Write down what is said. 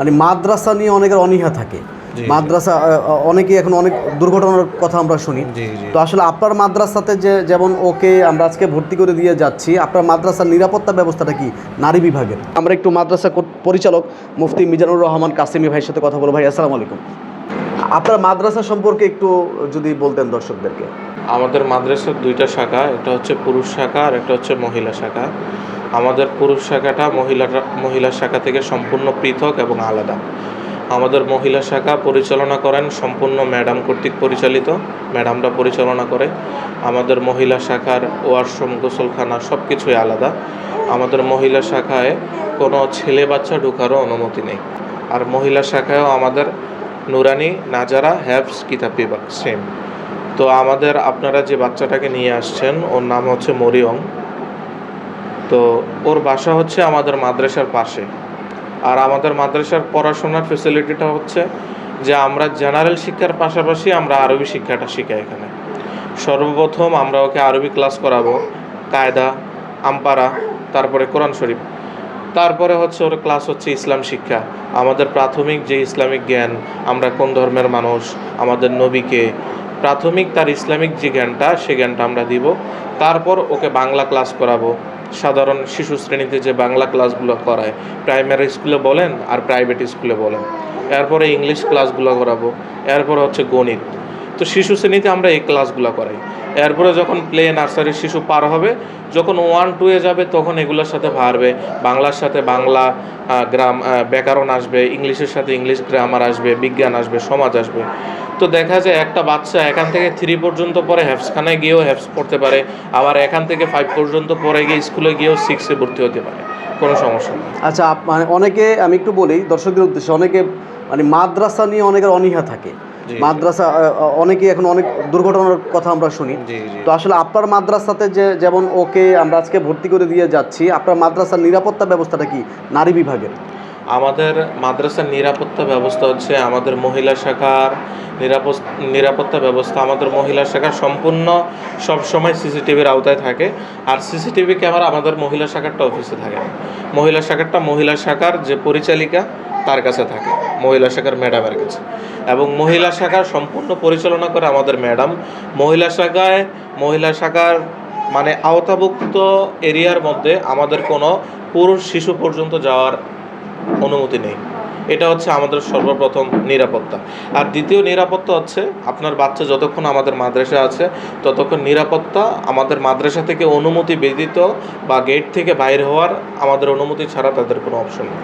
মানে মাদ্রাসা নিয়ে অনেকের অনীহা থাকে। মাদ্রাসা অনেকেই এখন অনেক দুর্ঘটনার কথা আমরা শুনি। তো আসলে আপনার মাদ্রাসাতে যেমন ওকে আমরা আজকে ভর্তি করে দিয়ে যাচ্ছি, আপনার মাদ্রাসার নিরাপত্তা ব্যবস্থাটা কি নারী বিভাগের? আমরা একটু মাদ্রাসা পরিচালক মুফতি মিজানুর রহমান কাসেমি ভাইয়ের সাথে কথা বলবো। ভাই আসসালামু আলাইকুম। আপনার মাদ্রাসা সম্পর্কে একটু যদি বলতেন দর্শকদেরকে। আমাদের মাদ্রাসার দুইটা শাখা, একটা হচ্ছে পুরুষ শাখা আর একটা হচ্ছে মহিলা শাখা। আমাদের পুরুষ শাখাটা মহিলা শাখা থেকে সম্পূর্ণ পৃথক এবং আলাদা। আমাদের মহিলা শাখা পরিচালনা করেন সম্পূর্ণ ম্যাডাম কর্তৃক পরিচালিত, ম্যাডামরা পরিচালনা করে। আমাদের মহিলা শাখার ওয়াশরুম, গোসলখানা সব কিছুই আলাদা। আমাদের মহিলা শাখায় কোনো ছেলে বাচ্চা ঢোকারও অনুমতি নেই। আর মহিলা শাখায়ও আমাদের নুরানি, নাজারা, হ্যাফজ, কিতাব বিভাগ সেম। তো আপনারা যে বাচ্চাটাকে নিয়ে আসছেন, ওর নাম হচ্ছে মরিয়ম। তো ওর বাসা হচ্ছে আমাদের মাদ্রাসার পাশে। আর আমাদের মাদ্রাসার পড়াশোনার ফেসিলিটিটা হচ্ছে যে আমরা জেনারেল শিক্ষার পাশাপাশি আমরা আরবি শিক্ষাটা শিখাই এখানে। সর্বপ্রথম আমরা ওকে আরবি ক্লাস করাবো, কায়দা, আমপারা, তারপরে কোরআন শরীফ। তারপরে হচ্ছে ওর ক্লাস হচ্ছে ইসলাম শিক্ষা। আমাদের প্রাথমিক যে ইসলামিক জ্ঞান, আমরা কোন ধর্মের মানুষ, আমাদের নবীকে, প্রাথমিক তার ইসলামিক যে জ্ঞানটা, সে জ্ঞানটা আমরা দিব। তারপর ওকে বাংলা ক্লাস করাবো, সাধারণ শিশু শ্রেণীতে যে বাংলা ক্লাসগুলো করায়, প্রাইমারি স্কুলে বলেন আর প্রাইভেট স্কুলে বলেন। এরপরে ইংলিশ ক্লাসগুলো করাবো, এরপরে হচ্ছে গণিত। তো শিশু শ্রেণীতে আমরা এই ক্লাসগুলো করাই। এরপরে যখন প্লে নার্সারির শিশু পার হবে, যখন 1-2-এ যাবে, তখন এগুলোর সাথে পারবে, বাংলার সাথে বাংলা ব্যাকরণ আসবে, ইংলিশের সাথে ইংলিশ গ্রামার আসবে, বিজ্ঞান আসবে, সমাজ আসবে। তো দেখা যায় একটা বাচ্চা এখান থেকে 3 পর্যন্ত পরে হ্যাফজখানায় গিয়েও হ্যাফজ পড়তে পারে, আবার এখান থেকে 5 পর্যন্ত পরে গিয়ে স্কুলে গিয়েও 6-এ ভর্তি হতে পারে, কোনো সমস্যা নেই। আচ্ছা, মানে অনেকে, আমি একটু বলি দর্শকদের উদ্দেশ্যে, অনেকে মানে মাদ্রাসা নিয়ে অনেকের অনীহা থাকে। মাদ্রাসা অনেকেই এখন অনেক দুর্ঘটনার কথা আমরা শুনি। তো আসলে আপনার মাদ্রাসাতে যেমন ওকে আমরা আজকে ভর্তি করে দিয়ে যাচ্ছি, আপনার মাদ্রাসার নিরাপত্তা ব্যবস্থাটা কি নারী বিভাগের? আমাদের মাদ্রাসার নিরাপত্তা ব্যবস্থা হচ্ছে, আমাদের মহিলা শাখার নিরাপত্তা ব্যবস্থা, আমাদের মহিলা শাখা সম্পূর্ণ সবসময় সিসিটিভির আওতায় থাকে। আর সিসিটিভি ক্যামেরা আমাদের মহিলা শাখারটা অফিসে থাকে। মহিলা শাখার যে পরিচালিকা, তার কাছে থাকে, মহিলা শাখার ম্যাডামের কাছে। এবং মহিলা শাখা সম্পূর্ণ পরিচালনা করে আমাদের ম্যাডাম। মহিলা শাখার মানে আওতাভুক্ত এরিয়ার মধ্যে আমাদের কোনো পুরুষ শিশু পর্যন্ত যাওয়ার অনুমতি নেই। এটা হচ্ছে আমাদের সর্বপ্রথম নিরাপত্তা। আর দ্বিতীয় নিরাপত্তা হচ্ছে, আপনার বাচ্চা যতক্ষণ আমাদের মাদ্রাসা আছে ততক্ষণ নিরাপত্তা। আমাদের মাদ্রাসা থেকে অনুমতি ব্যতীত বা গেট থেকে বাইরে হওয়ার আমাদের অনুমতি ছাড়া তাদের কোনো অপশন নেই।